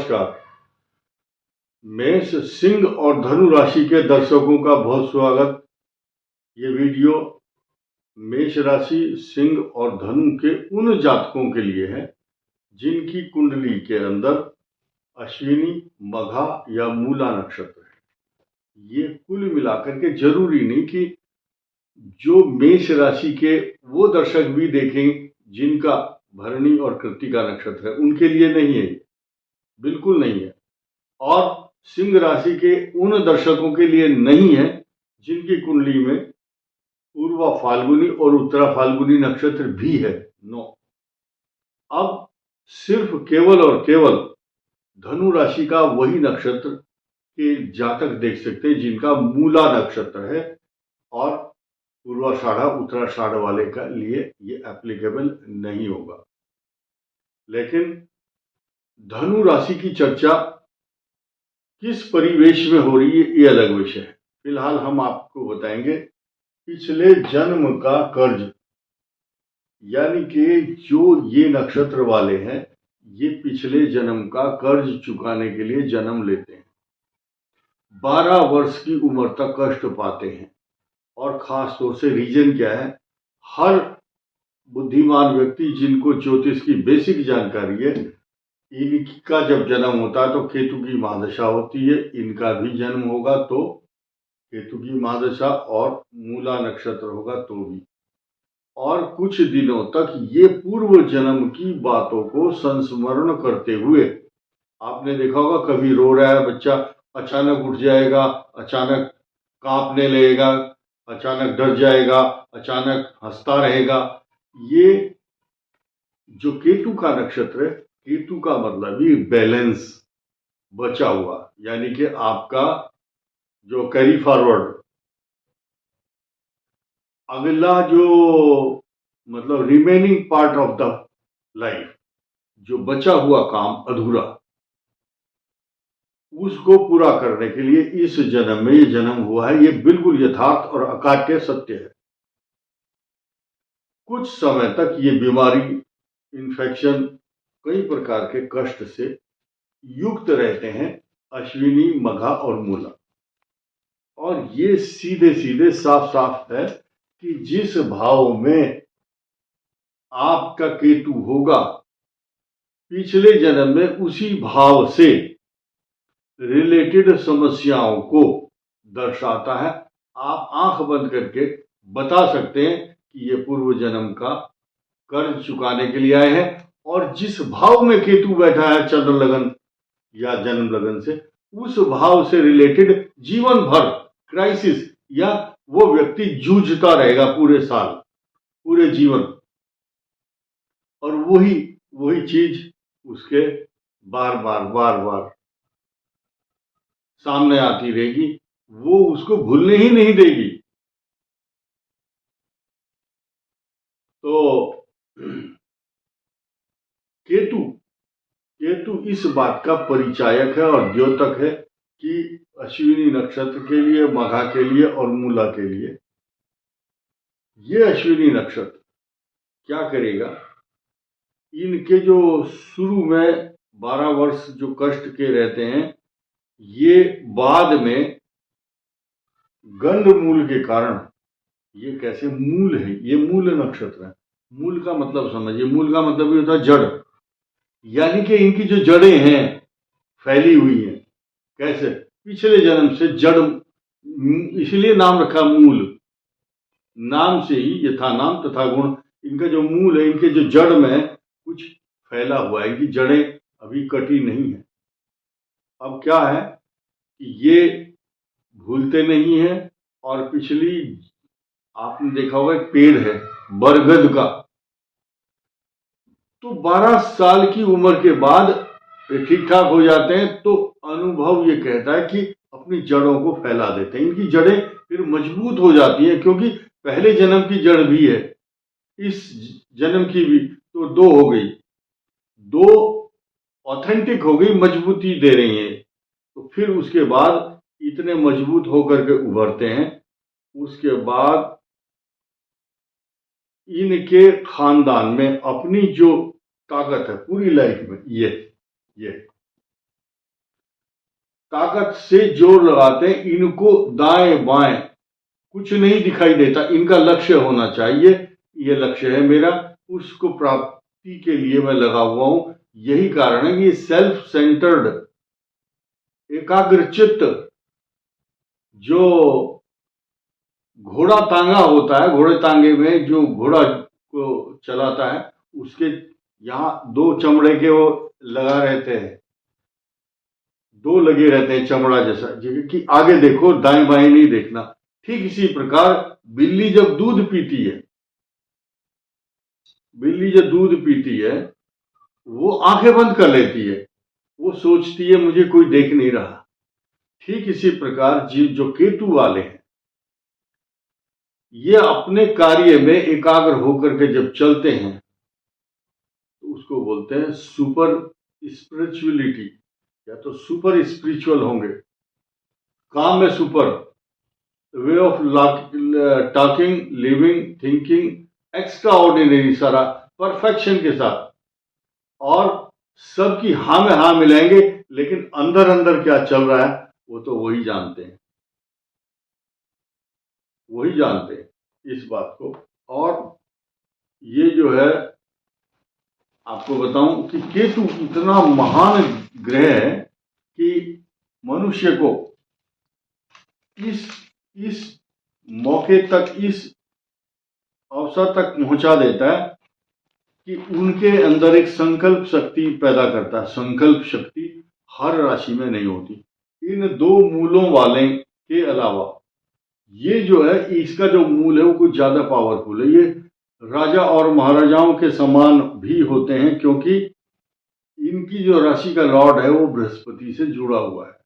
नमस्कार। मेष, सिंह और धनु राशि के दर्शकों का बहुत स्वागत। ये वीडियो मेष राशि, सिंह और धनु के उन जातकों के लिए है जिनकी कुंडली के अंदर अश्विनी, मघा या मूला नक्षत्र है। ये कुल मिलाकर के जरूरी नहीं कि जो मेष राशि के वो दर्शक भी देखें जिनका भरणी और कृत्तिका नक्षत्र है, उनके लिए नहीं है, बिल्कुल नहीं है। और सिंह राशि के उन दर्शकों के लिए नहीं है जिनकी कुंडली में पूर्वा फाल्गुनी और उत्तरा फाल्गुनी नक्षत्र भी है। नो, अब सिर्फ केवल और केवल धनु राशि का वही नक्षत्र के जातक देख सकते हैं जिनका मूला नक्षत्र है, और पूर्वाषाढ़ा उत्तराषाढ़ वाले का लिए ये एप्लीकेबल नहीं होगा। लेकिन धनु राशि की चर्चा किस परिवेश में हो रही है ये अलग विषय है। फिलहाल हम आपको बताएंगे पिछले जन्म का कर्ज, यानी कि जो ये नक्षत्र वाले हैं ये पिछले जन्म का कर्ज चुकाने के लिए जन्म लेते हैं। 12 वर्ष की उम्र तक कष्ट पाते हैं, और खास तौर से रीजन क्या है, हर बुद्धिमान व्यक्ति जिनको ज्योतिष की बेसिक जानकारी है, इनका जब जन्म होता है तो केतु की महादशा होती है, इनका भी जन्म होगा तो केतु की महादशा, और मूला नक्षत्र होगा तो भी। और कुछ दिनों तक ये पूर्व जन्म की बातों को संस्मरण करते हुए, आपने देखा होगा कभी रो रहा है बच्चा, अचानक उठ जाएगा, अचानक कांपने लगेगा, अचानक डर जाएगा, अचानक हंसता रहेगा। ये जो केतु का नक्षत्र है, केतु का मतलब ही बैलेंस, बचा हुआ, यानी कि आपका जो कैरी फॉरवर्ड, अगला जो मतलब remaining part of the life, जो बचा हुआ काम अधूरा, उसको पूरा करने के लिए इस जन्म में ये जन्म हुआ है। ये बिल्कुल यथार्थ और अकाट्य सत्य है। कुछ समय तक ये बीमारी, इन्फेक्शन, कई प्रकार के कष्ट से युक्त रहते हैं अश्विनी, मघा और मूला। और ये सीधे सीधे साफ साफ है कि जिस भाव में आपका केतु होगा, पिछले जन्म में उसी भाव से रिलेटेड समस्याओं को दर्शाता है। आप आंख बंद करके बता सकते हैं कि ये पूर्व जन्म का कर्ज चुकाने के लिए आए हैं, और जिस भाव में केतु बैठा है चंद्र लगन या जन्म लगन से, उस भाव से रिलेटेड जीवन भर क्राइसिस या वो व्यक्ति जूझता रहेगा पूरे साल, पूरे जीवन, और वही चीज उसके बार बार सामने आती रहेगी, वो उसको भूलने ही नहीं देगी। तो केतु इस बात का परिचायक है और द्योतक है कि अश्विनी नक्षत्र के लिए, मघा के लिए और मूला के लिए ये अश्विनी नक्षत्र क्या करेगा, इनके जो शुरू में 12 वर्ष जो कष्ट के रहते हैं, ये बाद में गंध मूल के कारण, ये कैसे मूल है, ये मूल नक्षत्र है। मूल का मतलब समझिए, मूल का मतलब ये होता है जड़, यानी कि इनकी जो जड़ें हैं फैली हुई हैं। कैसे? पिछले जन्म से जड़, इसलिए नाम रखा मूल, नाम से ही यथा नाम तथा गुण। इनका जो मूल है, इनके जो जड़ में कुछ फैला हुआ है, इनकी जड़ें अभी कटी नहीं है। अब क्या है कि ये भूलते नहीं है, और पिछली, आपने देखा होगा एक पेड़ है बरगद का, तो 12 साल की उम्र के बाद ठीक ठाक हो जाते हैं, तो अनुभव ये कहता है कि अपनी जड़ों को फैला देते हैं। इनकी जड़ें फिर मजबूत हो जाती हैं, क्योंकि पहले जन्म की जड़ भी है, इस जन्म की भी, तो 2 हो गई, 2 ऑथेंटिक हो गई, मजबूती दे रही हैं। तो फिर उसके बाद इतने मजबूत होकर के उभरते हैं। उसके बाद इनके खानदान में अपनी जो ताकत है पूरी लाइफ में, ये ताकत से जोर लगाते हैं, इनको दाएं बाएं कुछ नहीं दिखाई देता, इनका लक्ष्य होना चाहिए, ये लक्ष्य है मेरा, उसको प्राप्ति के लिए मैं लगा हुआ हूं। यही कारण है कि सेल्फ सेंटर्ड, एकाग्रचित्त जो घोड़ा तांगा होता है, घोड़े तांगे में जो घोड़ा को चलाता है, उसके यहाँ दो चमड़े के वो लगा रहते हैं, दो लगे रहते हैं चमड़ा जैसा, कि आगे देखो, दाएं बाएं नहीं देखना। ठीक इसी प्रकार बिल्ली जब दूध पीती है, बिल्ली जब दूध पीती है वो आंखें बंद कर लेती है, वो सोचती है मुझे कोई देख नहीं रहा। ठीक इसी प्रकार जीव जो केतु वाले हैं, ये अपने कार्य में एकाग्र होकर के जब चलते हैं तो उसको बोलते हैं सुपर स्पिरिचुअलिटी, या तो सुपर स्पिरिचुअल होंगे, काम में super, way of talking, living, thinking extra ordinary, सारा परफेक्शन के साथ, और सबकी हाँ में हाँ मिलाएंगे, लेकिन अंदर अंदर क्या चल रहा है वो तो वही जानते हैं, वही जानते हैं इस बात को। और ये जो है आपको बताऊं कि केतु इतना महान ग्रह है कि मनुष्य को इस मौके तक, इस अवसर तक पहुंचा देता है कि उनके अंदर एक संकल्प शक्ति पैदा करता है। संकल्प शक्ति हर राशि में नहीं होती। इन दो मूलों वाले के अलावा ये जो है, इसका जो मूल है वो कुछ ज्यादा पावरफुल है। ये राजा और महाराजाओं के समान भी होते हैं, क्योंकि इनकी जो राशि का लॉर्ड है वो बृहस्पति से जुड़ा हुआ है।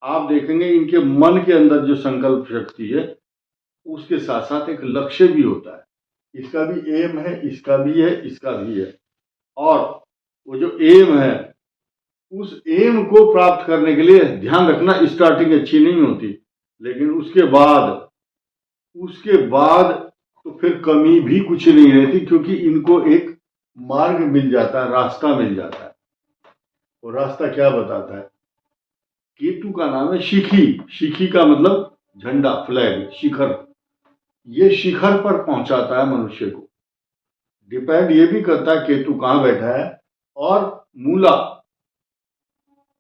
आप देखेंगे इनके मन के अंदर जो संकल्प शक्ति है उसके साथ साथ एक लक्ष्य भी होता है। इसका भी एम है, इसका भी है, इसका भी है। और वो जो एम है, उस एम को प्राप्त करने के लिए ध्यान रखना, स्टार्टिंग अच्छी नहीं होती, लेकिन उसके बाद तो फिर कमी भी कुछ नहीं रहती, क्योंकि इनको एक मार्ग मिल जाता है, रास्ता मिल जाता है। और रास्ता क्या बताता है? केतु का नाम है शिखी। शिखी का मतलब झंडा, फ्लैग, शिखर। ये शिखर पर पहुंचाता है मनुष्य को। डिपेंड ये भी करता है केतु कहां बैठा है, और मूला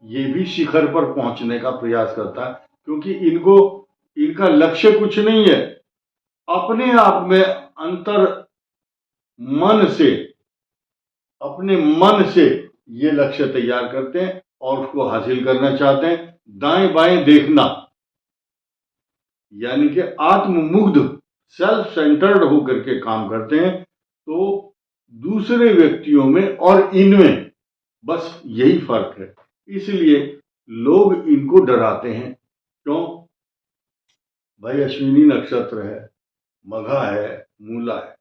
ये भी शिखर पर पहुंचने का प्रयास करता है, क्योंकि इनका लक्ष्य कुछ नहीं है, अपने आप में अंतर मन से, अपने मन से ये लक्ष्य तैयार करते हैं और उसको हासिल करना चाहते हैं। दाएं बाएं देखना, यानी कि आत्ममुग्ध, सेल्फ सेंटर्ड होकर के काम करते हैं। तो दूसरे व्यक्तियों में और इनमें बस यही फर्क है, इसलिए लोग इनको डराते हैं। क्यों भाई? अश्विनी नक्षत्र है, मघा है, मूला है,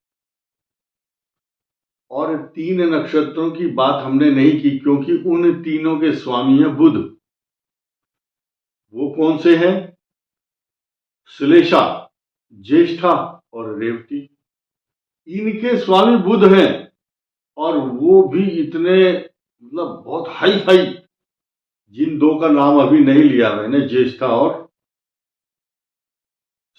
और 3 नक्षत्रों की बात हमने नहीं की, क्योंकि उन तीनों के स्वामी है बुध। वो कौन से हैं? श्लेषा, ज्येष्ठा और रेवती। इनके स्वामी बुध हैं, और वो भी इतने मतलब बहुत हाई फाई, जिन दो का नाम अभी नहीं लिया मैंने, ज्येष्ठा और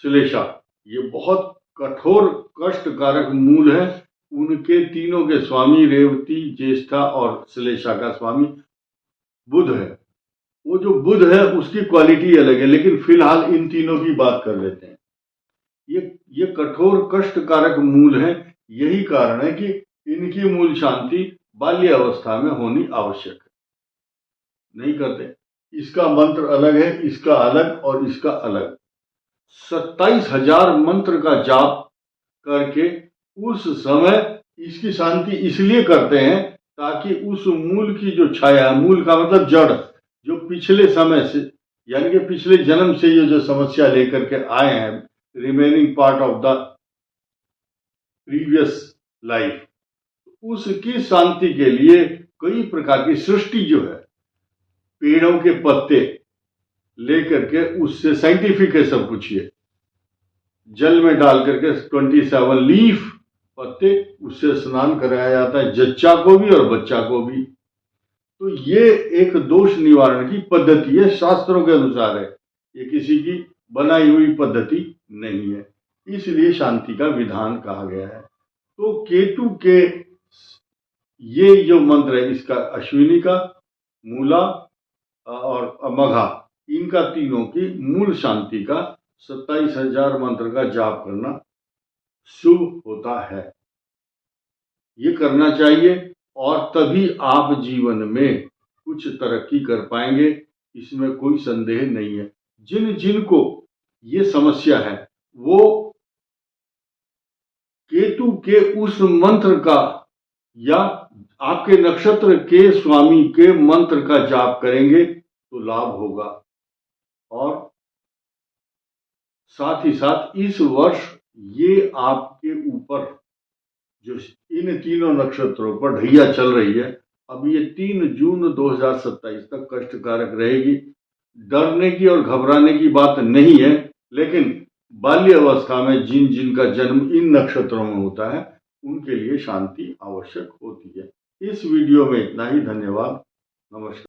श्लेषा, ये बहुत कठोर कष्टकारक मूल है। उनके तीनों के स्वामी रेवती, ज्येष्ठा और श्लेषा का स्वामी बुध है। वो जो बुध है उसकी क्वालिटी अलग है, लेकिन फिलहाल इन तीनों की बात कर लेते हैं। ये कठोर कष्टकारक मूल है। यही कारण है कि इनकी मूल शांति बाल्य अवस्था में होनी आवश्यक है। नहीं करते। इसका मंत्र अलग है, इसका अलग और इसका अलग। 27,000 मंत्र का जाप करके उस समय इसकी शांति इसलिए करते हैं ताकि उस मूल की जो छाया, मूल का मतलब जड़, जो पिछले समय से, यानी कि पिछले जन्म से ये जो समस्या लेकर के आए हैं, remaining part of the previous life, उसकी शांति के लिए कई प्रकार की सृष्टि जो है, पेड़ों के पत्ते लेकर के, उससे साइंटिफिक है सब कुछ, ये जल में डाल करके 27 लीफ पत्ते, उससे स्नान कराया जाता है, जच्चा को भी और बच्चा को भी। तो ये एक दोष निवारण की पद्धति है, शास्त्रों के अनुसार है, ये किसी की बनाई हुई पद्धति नहीं है, इसलिए शांति का विधान कहा गया है। तो केतु के ये जो मंत्र है, इसका अश्विनी का, मूला और मघा, इनका तीनों की मूल शांति का 27,000 मंत्र का जाप करना शुभ होता है। ये करना चाहिए और तभी आप जीवन में कुछ तरक्की कर पाएंगे, इसमें कोई संदेह नहीं है। जिनको ये समस्या है वो केतु के उस मंत्र का या आपके नक्षत्र के स्वामी के मंत्र का जाप करेंगे तो लाभ होगा। और साथ ही साथ इस वर्ष ये आपके ऊपर जो इन तीनों नक्षत्रों पर ढैया चल रही है, अब ये 3 जून 2027 तक कष्टकारक रहेगी। डरने की और घबराने की बात नहीं है, लेकिन बाल्य अवस्था में जिनका जन्म इन नक्षत्रों में होता है उनके लिए शांति आवश्यक होती है। इस वीडियो में इतना ही। धन्यवाद। नमस्कार।